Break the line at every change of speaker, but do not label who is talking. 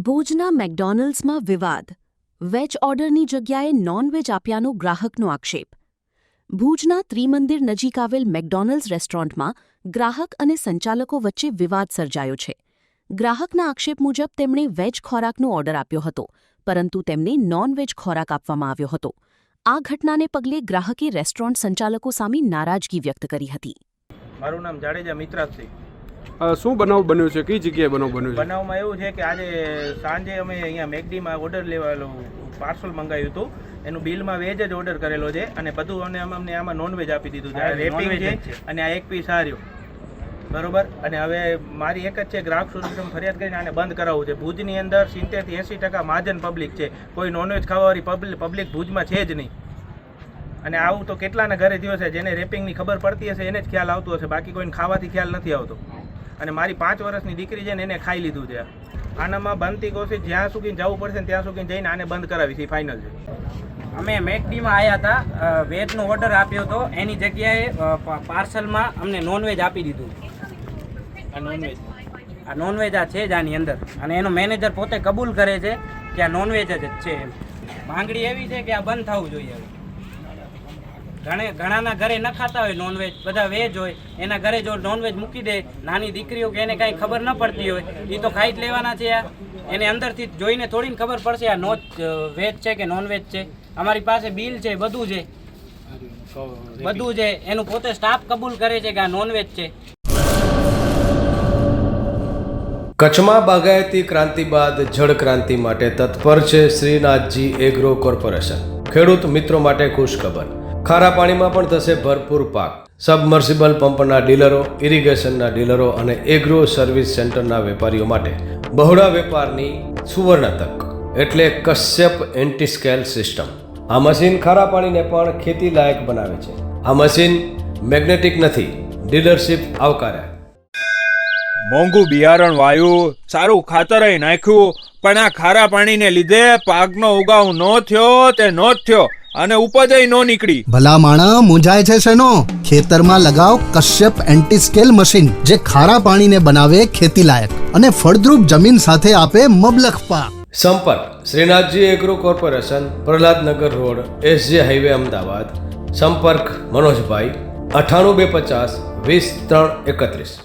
ભુજના મેકડોનલ્ડ્સમાં વિવાદ. વેજ ઓર્ડરની જગ્યાએ નોન-વેજ આપ્યાનો ગ્રાહકનો આક્ષેપ. ભુજના ત્રિમંદિર નજીક આવેલ મેકડોનલ્ડ્સ રેસ્ટોરન્ટમાં ગ્રાહક અને સંચાલકો વચ્ચે વિવાદ સર્જાયો છે. ગ્રાહકના આક્ષેપ મુજબ તેમણે વેજ ખોરાકનો ઓર્ડર આપ્યો હતો, પરંતુ તેમને નોન-વેજ ખોરાક આપવામાં આવ્યો હતો. આ ઘટનાને પગલે ગ્રાહકે રેસ્ટોરન્ટ સંચાલકો સામે નારાજગી વ્યક્ત કરી હતી.
મારું નામ જાડેજા મિત્રાજસિંહ.
શું બનાવ બન્યો છે? કઈ જગ્યાએ બનાવ બન્યો છે?
બનાવમાં એવું છે કે આજે સાંજે અમે અહીંયા મેકડીમાં ઓર્ડર લેવાયેલો પાર્સલ મંગાવ્યું હતું. એનું બિલમાં વેજ જ ઓર્ડર કરેલો છે અને બધું અને અમને આમાં નોનવેજ આપી દીધું છે. રેપિંગ છે અને આ એક પીસ હાર્યો બરોબર. અને હવે મારી એક જ છે, ગ્રાહક સુધી ફરિયાદ કરીને આને બંધ કરાવવું છે. ભુજની અંદર 70 થી 80% મહાજન પબ્લિક છે. કોઈ નોનવેજ ખાવાવાળી પબ્લિક ભુજમાં છે જ નહીં. અને આવું તો કેટલાના ઘરે થયો છે. જેને રેપિંગની ખબર પડતી હશે એને જ ખ્યાલ આવતો હશે, બાકી કોઈને ખાવાથી ખ્યાલ નથી આવતો. અને મારી 5 વર્ષની દીકરી છે ને એને ખાઈ લીધું છે. આનામાં બનતી કોશિશ જ્યાં સુધી જવું પડશે ને ત્યાં સુધી જઈને આને બંધ કરાવી છે, ફાઇનલ છે.
અમે મેકડીમાં આવ્યા હતા, વેજનો ઓર્ડર આપ્યો હતો, એની જગ્યાએ પાર્સલમાં અમને નોનવેજ આપી દીધું. આ નોનવેજ આ છે જ આની અંદર, અને એનો મેનેજર પોતે કબૂલ કરે છે કે આ નોનવેજ જ છે. માંગણી એવી છે કે આ બંધ થવું જોઈએ. ઘણાના ઘરે ન ખાતા હોય નોનવેજ, બધા વેજ હોય. એના ઘરે જો નોનવેજ મૂકી દે, નાની દીકરીઓ કે એને કાંઈ ખબર ન પડતી હોય, એ તો ખાઈ જ લેવાના છે. એને અંદરથી જોઈને થોડીને ખબર પડશે આ વેજ છે કે નોનવેજ છે. અમારી પાસે બિલ છે, બધું છે. એનું પોતે સ્ટાફ કબૂલ કરે છે કે આ નોનવેજ છે.
કચ્છમાં બાગાયતી ક્રાંતિ બાદ જળ ક્રાંતિ માટે તત્પર છે શ્રીનાથજી એગ્રો કોર્પોરેશન. ખેડૂત મિત્રો માટે ખુશખબર. ખારા પાણીમાં પણ થશે ભરપૂર પાક. સબમર્સિબલ પંપના ડીલરો, ઇરિગેશનના ડીલરો અને એગ્રો સર્વિસ સેન્ટરના વેપારીઓ માટે બહોળા વેપારની સુવર્ણ તક એટલે કશ્યપ એન્ટીસ્કેલ સિસ્ટમ. આ મશીન ખારા પાણીને પણ ખેતી લાયક બનાવે છે. આ મશીન મેગ્નેટિક નથી, ડીલરશીપ આવકાર્યા.
મોંઘું બિયારણ વાયું, સારું ખાતરય નાખ્યું, પણ આ ખારા પાણીને લીધે પાકનો ઉગાવ ન થયો તે નો જ થયો અને ઉપજય નો નીકળી.
ભલા માણા મૂંઝાય છે શેનો? ખેતરમાં લગાવ કશ્યપ એન્ટીસ્કેલ મશીન, જે ખારા પાણીને બનાવે ખેતી લાયક અને ફળદ્રુપ જમીન સાથે આપે મબલખ પાક.
સંપર્ક Shrinathji agro corporation, Prahlad Nagar road, SJ highway, Ahmedabad. સંપર્ક મનોજભાઈ 98 250 20 331.